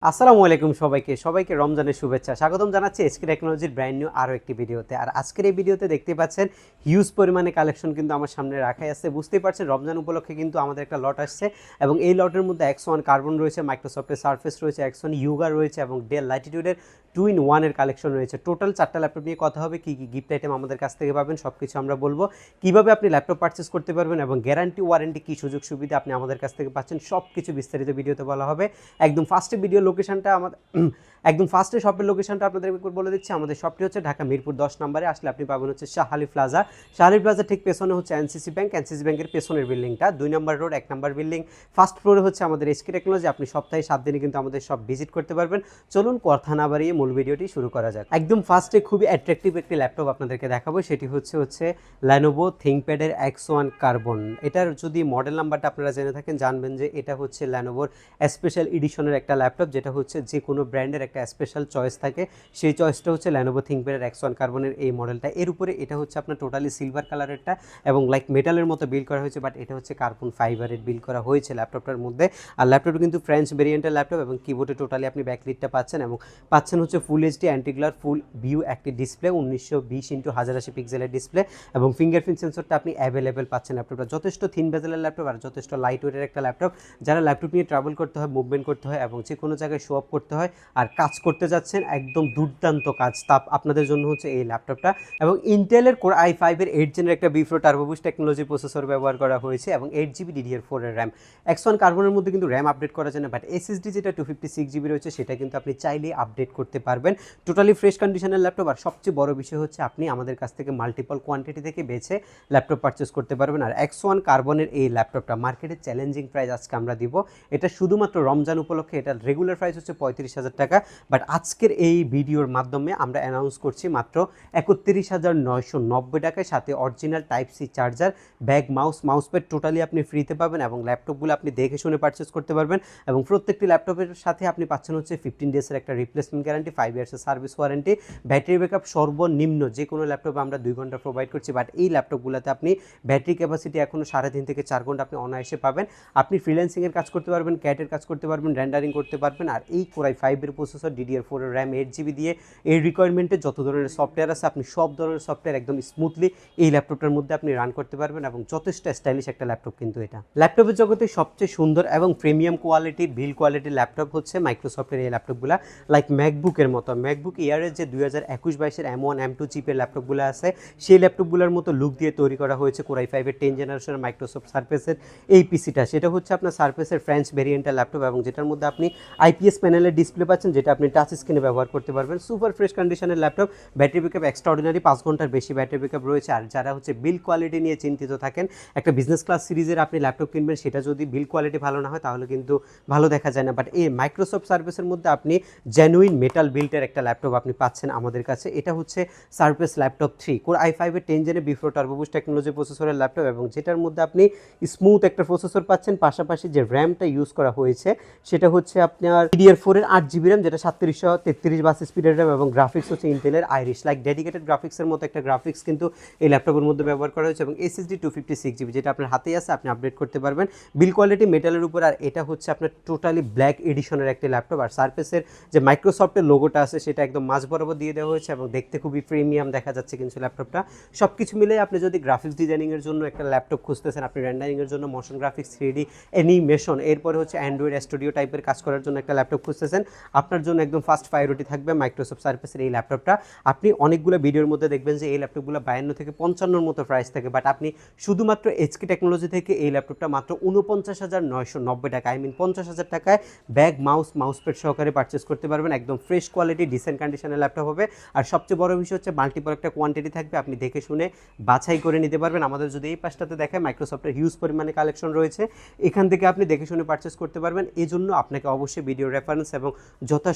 আসসালামু আলাইকুম সবাইকে রমজানের শুভেচ্ছা স্বাগতম জানাচ্ছি এসকে টেকনোলজির ব্র্যান্ড নিউ আরও একটি ভিডিওতে। আর আজকের এই ভিডিওতে দেখতে পাচ্ছেন হিউজ পরিমাণে কালেকশন কিন্তু আমার সামনে রাখাই আছে। বুঝতেই পারছেন রমজান উপলক্ষে কিন্তু আমাদের একটা লট আসছে এবং এই লটের মধ্যে X1 কার্বন রয়েছে, মাইক্রোসফটের সারফেস রয়েছে, X1 ইউগা রয়েছে এবং ডেল ল্যাটিটিউডের 2-in-1 এর কালেকশন রয়েছে। টোটাল 4টা ল্যাপটপ নিয়ে কথা হবে, কী কী গিফট আইটেম আমাদের কাছ থেকে পাবেন সব কিছু আমরা বলবো, কীভাবে আপনি ল্যাপটপ পারচেস করতে পারবেন এবং গ্যারান্টি ওয়ারেন্টি কী সুযোগ সুবিধা আপনি আমাদের কাছ থেকে পাচ্ছেন সব কিছু বিস্তারিত ভিডিওতে বলা হবে। একদম ফার্স্টে ভিডিও লোকেশনটা একদম ফার্স্টে শপের লোকেশনটা আপনাদের বলে দিচ্ছি। আমাদের শপটি হচ্ছে ঢাকা মিরপুর 10 নম্বরে আসলে আপনি পাবেন হচ্ছে শাহালি প্লাজা। শাহালি প্লাজা ঠিক পেছনে হচ্ছে এনসিসি ব্যাংকের পেছনের বিল্ডিংটা, 2 নম্বর রোড 1 নম্বর বিল্ডিং, ফার্স্ট ফ্লোরে হচ্ছে আমাদের এসকে টেকনোলজি। আপনি সপ্তাহে 7 দিনে কিন্তু আমাদের সব ভিজিট করতে পারবেন। চলুন কথা না বাড়িয়ে মূল ভিডিওটি শুরু করা যাক। একদম ফার্স্টে খুবই অ্যাট্রাকটিভ একটি ল্যাপটপ আপনাদেরকে দেখাবো, সেটি হচ্ছে লেনোভো থিংকপ্যাডের X1 কার্বন। এটার যদি মডেল নাম্বারটা আপনারা জেনে থাকেন জানবেন যে এটা হচ্ছে লেনোভোর স্পেশাল এডিশনের একটা ল্যাপটপ, যেটা হচ্ছে যে কোনো ব্র্যান্ডের একটা স্পেশাল চয়েস থাকে, সেই চয়েসটা হচ্ছে লেনোভো থিংকপ্যাডের X1 কার্বনের এই মডেলটা। এর উপরে এটা হচ্ছে আপনার টোটালি সিলভার কালারেরটা এবং লাইক মেটালের মতো বিল্ড করা হয়েছে, বাট এটা হচ্ছে কার্বন ফাইবারের বিল্ড করা হয়েছে ল্যাপটপটার মধ্যে। আর ল্যাপটপটা কিন্তু ফ্রেঞ্চ ভেরিয়েন্টের ল্যাপটপ এবং কিবোর্ডে টোটালি আপনি ব্যাকলিটটা পাচ্ছেন এবং পাচ্ছেন হচ্ছে ফুল এইচডি অ্যান্টিগ্লার ফুল ভিউ একটি ডিসপ্লে, 1920x1080 পিক্সেলের ডিসপ্লে এবং ফিঙ্গারপ্রিন্ট সেন্সরটা আপনি অ্যাভেলেবেল পাচ্ছেন। ল্যাপটপটা যথেষ্ট থিন বেজেলের ল্যাপটপ আর যথেষ্ট লাইট ওয়েটের একটা ল্যাপটপ। যারা ল্যাপটপ নিয়ে ট্রাভেল করতে হয়, মুভমেন্ট করতে হয় এবং যে কোনো জায়গায় শো অফ করতে হয় আর কাজ করতে যাচ্ছেন, একদম দুর্দান্ত কাজ তাপ আপনাদের জন্য হচ্ছে এই ল্যাপটপটা। এবং ইন্টেলের কোর i5-এর 8 জেনের একটা বিফ্রো টার্বোবুস্ট টেকনোলজি প্রসেসর ব্যবহার করা হয়েছে এবং 8GB DDR4 এর র্যাম। X1 কার্বনের মধ্যে কিন্তু র্যাম আপডেট করা যায় না, বাট এসএসডি যেটা 256GB রয়েছে সেটা কিন্তু আপনি চাইলেই আপডেট করতে পারবেন। টোটালি ফ্রেশ কন্ডিশনের ল্যাপটপ। আর সবচেয়ে বড় বিষয় হচ্ছে আপনি আমাদের কাছ থেকে মাল্টিপল কোয়ান্টিটি থেকে বেছে ল্যাপটপ পারচেস করতে পারবেন। আর X1 কার্বনের এই ল্যাপটপটা মার্কেটে চ্যালেঞ্জিং প্রাইস আজকে আমরা দিব। এটা শুধুমাত্র রমজান উপলক্ষে, এটা রেগুলার প্রাইস হচ্ছে 35,000 টাকা, বাট আজকের এই ভিডিওর মাধ্যমে আমরা অ্যানাউন্স করছি মাত্র 31,990 টাকায়, সাথে original type C charger, bag, mousepad totally আপনি ফ্রিতে পাবেন এবং ল্যাপটপগুলো আপনি দেখে শুনে পারচেস করতে পারবেন। এবং প্রত্যেকটি ল্যাপটপের সাথে আপনি পাচ্ছেন হচ্ছে 15 ডেজের একটা রিপ্লেসমেন্ট গ্যারান্টি, 5 ইয়ার্সের সার্ভিস ওয়ারেন্টি, ব্যাটারি ব্যাকআপ সর্বনিম্ন যে কোনো ল্যাপটপে আমরা 2 ঘন্টা প্রোভাইড করছি, বাট এই ল্যাপটপগুলোতে আপনি ব্যাটারি ক্যাপাসিটি এখনও 3.5 থেকে 4 ঘন্টা আপনি অনায়াসে পাবেন। আপনি ফ্রিল্যান্সিংয়ের কাজ করতে পারবেন, ক্যাটের কাজ করতে পারবেন, রেন্ডারিং করতে পারবেন। আর এই কোর i5-এর প্রসেসর, DDR4 এর র্যাম, 8GB দিয়ে এই রিকোয়ারমেন্টে যত ধরনের সফটওয়্যার আছে আপনি সব ধরনের সফটওয়্যার একদম স্মুথলি এই ল্যাপটপটার মধ্যে আপনি রান করতে পারবেন এবং যথেষ্ট স্টাইলিশ একটা ল্যাপটপ কিন্তু এটা। ল্যাপটপের জগতে সবচেয়ে সুন্দর এবং প্রিমিয়াম কোয়ালিটি বিল কোয়ালিটির ল্যাপটপ হচ্ছে মাইক্রোসফটের এই ল্যাপটপগুলো, লাইক ম্যাকবুকের মতো। ম্যাকবুক এয়ারের যে 2021-22 M1 M2 চিপের ল্যাপটপগুলো আছে সেই ল্যাপটপগুলোর মতো লুক দিয়ে তৈরি করা হয়েছে কোর i5-এর 10 জেনারেশনের মাইক্রোসফট সারফেসের এই পিসিটা। সেটা হচ্ছে আপনার সারফেসের ফ্রেঞ্চ ভেরিয়েন্টের ল্যাপটপ এবং যেটার মধ্যে আপনি IPS প্যানেলের ডিসপ্লে পাচ্ছেন, যেটা আপনি টাচ স্ক্রিনে ব্যবহার করতে পারবেন। সুপার ফ্রেশ কন্ডিশনের ল্যাপটপ, ব্যাটারি ব্যাকআপ এক্সট্রাঅর্ডিনারি, 5 ঘন্টার বেশি ব্যাটারি ব্যাকআপ রয়েছে। আর যারা হচ্ছে বিল্ড কোয়ালিটি নিয়ে চিন্তিত থাকেন, একটা বিজনেস ক্লাস সিরিজের আপনি ল্যাপটপ কিনবেন, সেটা যদি বিল্ড কোয়ালিটি ভালো না হয় তাহলে কিন্তু ভালো দেখা যায় না, বাট এই মাইক্রোসফট সার্ভিসের মধ্যে আপনি জেনুইন মেটাল বিল্ডের একটা ল্যাপটপ আপনি পাচ্ছেন আমাদের কাছে। এটা হচ্ছে সারফেস ল্যাপটপ 3 কোর i5-এর 10 জেনের বিফ্রো টার্বোবুস্ট টেকনোলজি প্রসেসরের ল্যাপটপ এবং যেটার মধ্যে আপনি স্মুথ একটা প্রসেসর পাচ্ছেন, পাশাপাশি যে র্যামটা ইউজ করা হয়েছে সেটা হচ্ছে আপনার DDR4 এর 8GB র্যাম, যেটা 3733 বাস স্পিডের র্যাম এবং গ্রাফিক্স হচ্ছে ইন্টেলের আইরিশ, লাইক ডেডিকেটেড গ্রাফিক্সের মতো একটা গ্রাফিক্স কিন্তু এই ল্যাপটপের মধ্যে ব্যবহার করা হয়েছে এবং এসএসডি 256GB যেটা আপনার হাতেই আছে, আপনি আপডেট করতে পারবেন। বিল কোয়ালিটি মেটালের উপর। আর এটা হচ্ছে আপনার টোটালি ব্ল্যাক এডিশনের একটা ল্যাপটপ। আর সারফেসের যে মাইক্রোসফটের লোগোটা আছে সেটা একদম মাঝ বরাবর দিয়ে দেওয়া হয়েছে এবং দেখতে খুবই প্রিমিয়াম দেখা যাচ্ছে কিন্তু ল্যাপটপটা। সব কিছু মিলে আপনি যদি গ্রাফিক্স ডিজাইনিংয়ের জন্য একটা ল্যাপটপ খুঁজতেছেন, আপনি রেন্ডারিংয়ের জন্য, মোশন গ্রাফিক্স, 3D অ্যানিমেশন, এরপরে হচ্ছে অ্যান্ড্রয়েড স্টুডিও টাইপের কাজ করার জন্য একটা ল্যাপটপ খুঁজতেছেন, আপনার জন্য একদম ফার্স্ট প্রায়োরিটি থাকবে মাইক্রোসফট সারফেসের এই ল্যাপটপটা। আপনি অনেকগুলো ভিডিওর মধ্যে দেখবেন যে এই ল্যাপটপগুলো 52 থেকে 55-র মতো প্রাইস থাকে, বাট আপনি শুধুমাত্র এসকে টেকনোলজি থেকে এই ল্যাপটপটা মাত্র 49,990 টাকা, 50,000 টাকায় ব্যাগ, মাউসপ্যাড সহকারে পারচেস করতে পারবেন। একদম ফ্রেশ কোয়ালিটি ডিসেন্ট কন্ডিশনের ল্যাপটপ হবে। আর সবচেয়ে বড় বিষয় হচ্ছে মাল্টিপল একটা কোয়ান্টিটি থাকবে, আপনি দেখে শুনে বাছাই করে নিতে পারবেন। আমাদের যদি এই পাশটাতে দেখায় মাইক্রোসফটের হিউজ পরিমাণে কালেকশন রয়েছে, এখান থেকে আপনি দেখে শুনে পারচেস করতে পারবেন। এই জন্য আপনাকে অবশ্যই ভিডিও রেফারেন্স এবং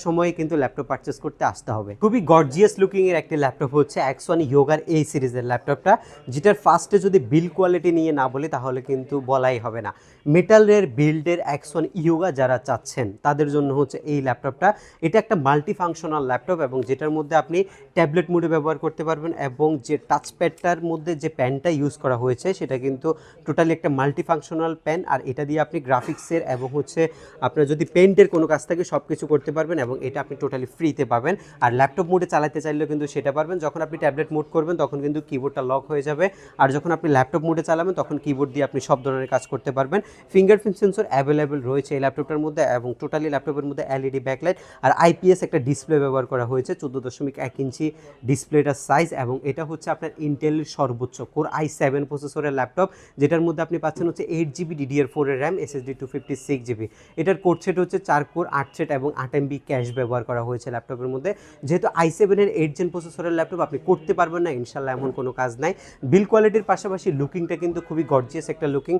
সময়ে কিন্তু ল্যাপটপ পারচেস করতে আসতে হবে। খুবই গর্জিয়াস লুকিং এর একটি ল্যাপটপ হচ্ছে X1 ইয়োগার এই সিরিজের ল্যাপটপটা, যেটার ফার্স্টে যদি বিল্ড কোয়ালিটি নিয়ে না বলি তাহলে কিন্তু বলাই হবে না। মেটালের বিল্ডের X1 ইয়োগা যারা চাচ্ছেন তাদের জন্য হচ্ছে এই ল্যাপটপটা। এটা একটা মাল্টি ফাংশনাল ল্যাপটপ এবং যেটার মধ্যে আপনি ট্যাবলেট মোডে ব্যবহার করতে পারবেন, এবং যে টাচপ্যাডটার মধ্যে যে প্যানটা ইউজ করা হয়েছে সেটা কিন্তু টোটালি একটা মাল্টি ফাংশনাল প্যান। আর এটা দিয়ে আপনি গ্রাফিক্সের এবং হচ্ছে আপনার যদি পেন্টের কোনো কাজ থাকে সব কিছু করতে পারবেন, এবং এটা আপনি টোটালি ফ্রিতে পাবেন। আর ল্যাপটপ মোডে চালাতে চাইলেও কিন্তু সেটা পারবেন। যখন আপনি ট্যাবলেট মোড করবেন তখন কিন্তু কিবোর্ডটা লক হয়ে যাবে, আর যখন আপনি ল্যাপটপ মোডে চালাবেন তখন কিবোর্ড দিয়ে আপনি সব ধরনের কাজ করতে পারবেন। ফিঙ্গারপ্রিন্ট সেন্সর অ্যাভেলেবেল রয়েছে এই ল্যাপটপটার মধ্যে, এবং টোটালি ল্যাপটপের মধ্যে এলইডি ব্যাকলাইট আর আইপিএস একটা ডিসপ্লে ব্যবহার করা হয়েছে, 14.1 ইঞ্চি ডিসপ্লেটার সাইজ। এবং এটা হচ্ছে আপনার ইন্টেলের সর্বোচ্চ কোর i7 প্রসেসরের ল্যাপটপ, যেটার মধ্যে আপনি পাচ্ছেন হচ্ছে 8GB DDR4 এর র্যাম, এসএসডি 256GB। এটার কোর সেট হচ্ছে 4 কোর 8 সেট এবং 8MB ক্যাশ ব্যবহার করা হয়েছে ল্যাপটপের মধ্যে। যেহেতু i7 এর 8 জেন প্রসেসরের ল্যাপটপ, আপনি করতে পারবেন না ইনশাল্লাহ এমন কোনো কাজ নাই। বিল্ড কোয়ালিটির পাশাপাশি লুকিংটা কিন্তু খুবই গর্জিয়াস একটা লুকিং।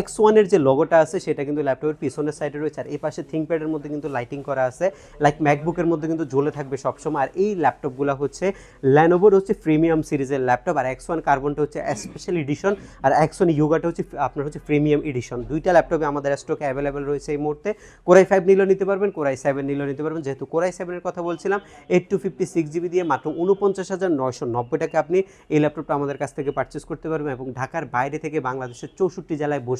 X1 এর যে লোগোটা আছে সেটা কিন্তু ল্যাপটপের পিছনের সাইডে রয়েছে, আর এই পাশে থিংকপ্যাডের মধ্যে কিন্তু লাইটিং করা আছে, লাইক ম্যাকবুকের মধ্যে কিন্তু জ্বলে থাকবে সবসময়। আর এই ল্যাপটপগুলো হচ্ছে লেনোভোর হচ্ছে প্রিমিয়াম সিরিজের ল্যাপটপ, আর X1 কার্বনটা হচ্ছে স্পেশাল এডিশন, আর X1 ইয়োগাটা হচ্ছে আপনার হচ্ছে প্রিমিয়াম এডিশন। দুইটা ল্যাপটপে আমাদের স্টকে অ্যাভেলেবেল রয়েছে এই মুহূর্তে। কোর i5 নিলেও নিতে পারবেন, কোর i7 নিলেও নিতে পারবেন। যেহেতু কোর i7 এর কথা বলছিলাম, 8256GB দিয়ে মাত্র 49,990 টাকা আপনি এই ল্যাপটপটা আমাদের কাছ থেকে পারচেস করতে পারবেন, এবং ঢাকার বাইরে থেকে বাংলাদেশের 64 জেলায় বসে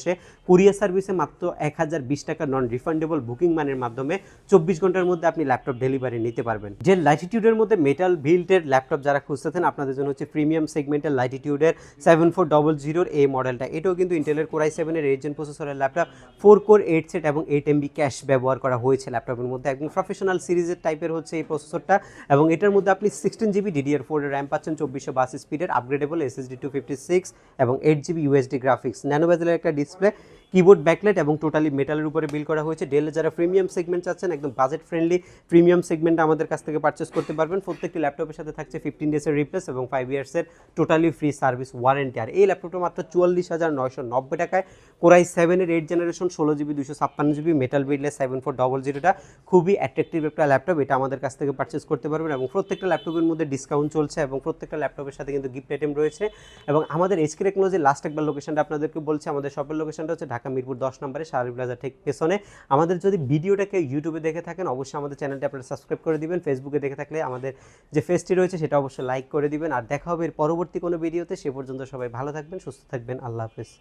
কুরিয়ার সার্ভিসে মাত্র 1020 টাকা নন রিফান্ডেবল বুকিং মানের মাধ্যমে 24 ঘন্টার মধ্যে আপনি ল্যাপটপ ডেলিভারি নিতে পারবেন। যে ল্যাটিটিউডের মধ্যে মেটাল বিল্ডের ল্যাপটপ যারা খুঁজতেছেন, আপনাদের জন্য হচ্ছে প্রিমিয়াম সেগমেন্টের ল্যাটিটিউডের 7400 এই মডেলটা। এটাও কিন্তু ইন্টেলের কোর i7 এর 8 জেন প্রসেসরের ল্যাপটপ, 4 কোর 8 সেট এবং 8MB ক্যাশ ব্যবহার করা হয়েছে ল্যাপটপের মধ্যে। একদম প্রফেশনাল সিরিজের টাইপের হচ্ছে এই প্রসেসরটা, এবং এটার মধ্যে আপনি 16GB DDR4 এর র্যাম পাচ্ছেন, 2422 স্পিডের আপগ্রেডেবল এসএসডি 256 এবং 8GB USD গ্রাফিক্স, ন্যানো বেজেলের একটা ডিসপ্লে, কিবোর্ড ব্যাকলাইট এবং টোটালি মেটালের উপরে বিল্ড করা হয়েছে। ডেলের যারা প্রিমিয়াম সেগমেন্ট চাচ্ছেন, একদম বাজেট ফ্রেন্ডলি প্রিমিয়াম সেগমেন্ট আমাদের কাছ থেকে পারচেস করতে পারবেন। প্রত্যেকটি ল্যাপটপের সাথে থাকছে 15 ডেজের রিপ্লেস এবং 5 ইয়ার্সের টোটালি ফ্রি সার্ভিস ওয়ারেন্টি। আর এই ল্যাপটপটা মাত্র 44,990 টাকায় কোর i7 এর 8 জেনারেশন 16GB 256GB মেটাল বিল্ডের 7400টা খুবই অ্যাট্রাকটিভ একটা ল্যাপটপ। এটা আমাদের কাছ থেকে পারচেস করতে পারবেন, এবং প্রত্যেকটা ল্যাপটপের মধ্যে ডিসকাউন্ট চলছে, এবং প্রত্যেকটা ল্যাপটপের সাথে কিন্তু গিফট আইটেম রয়েছে। এবং আমাদের এইচকে টেকনোলজির লাস্ট একবার লোকেশনটা আপনাদেরকে বলছি, আমাদের শপের লোকেশনটা হচ্ছে ঢাকা মিরপুর 10 নম্বরে শাহরি প্লাজা ঠিক পেছনে। আমাদের যদি ভিডিওটাকে ইউটিউবে দেখে থাকেন অবশ্যই আমাদের চ্যানেলটি আপনারা সাবস্ক্রাইব করে দিবেন। ফেসবুকে দেখে থাকলে আমাদের যে পেজটি রয়েছে সেটা অবশ্যই লাইক করে দিবেন। আর দেখা হবে এর পরবর্তী কোনো ভিডিওতে। সে পর্যন্ত সবাই ভালো থাকবেন, সুস্থ থাকবেন। আল্লাহ হাফেজ।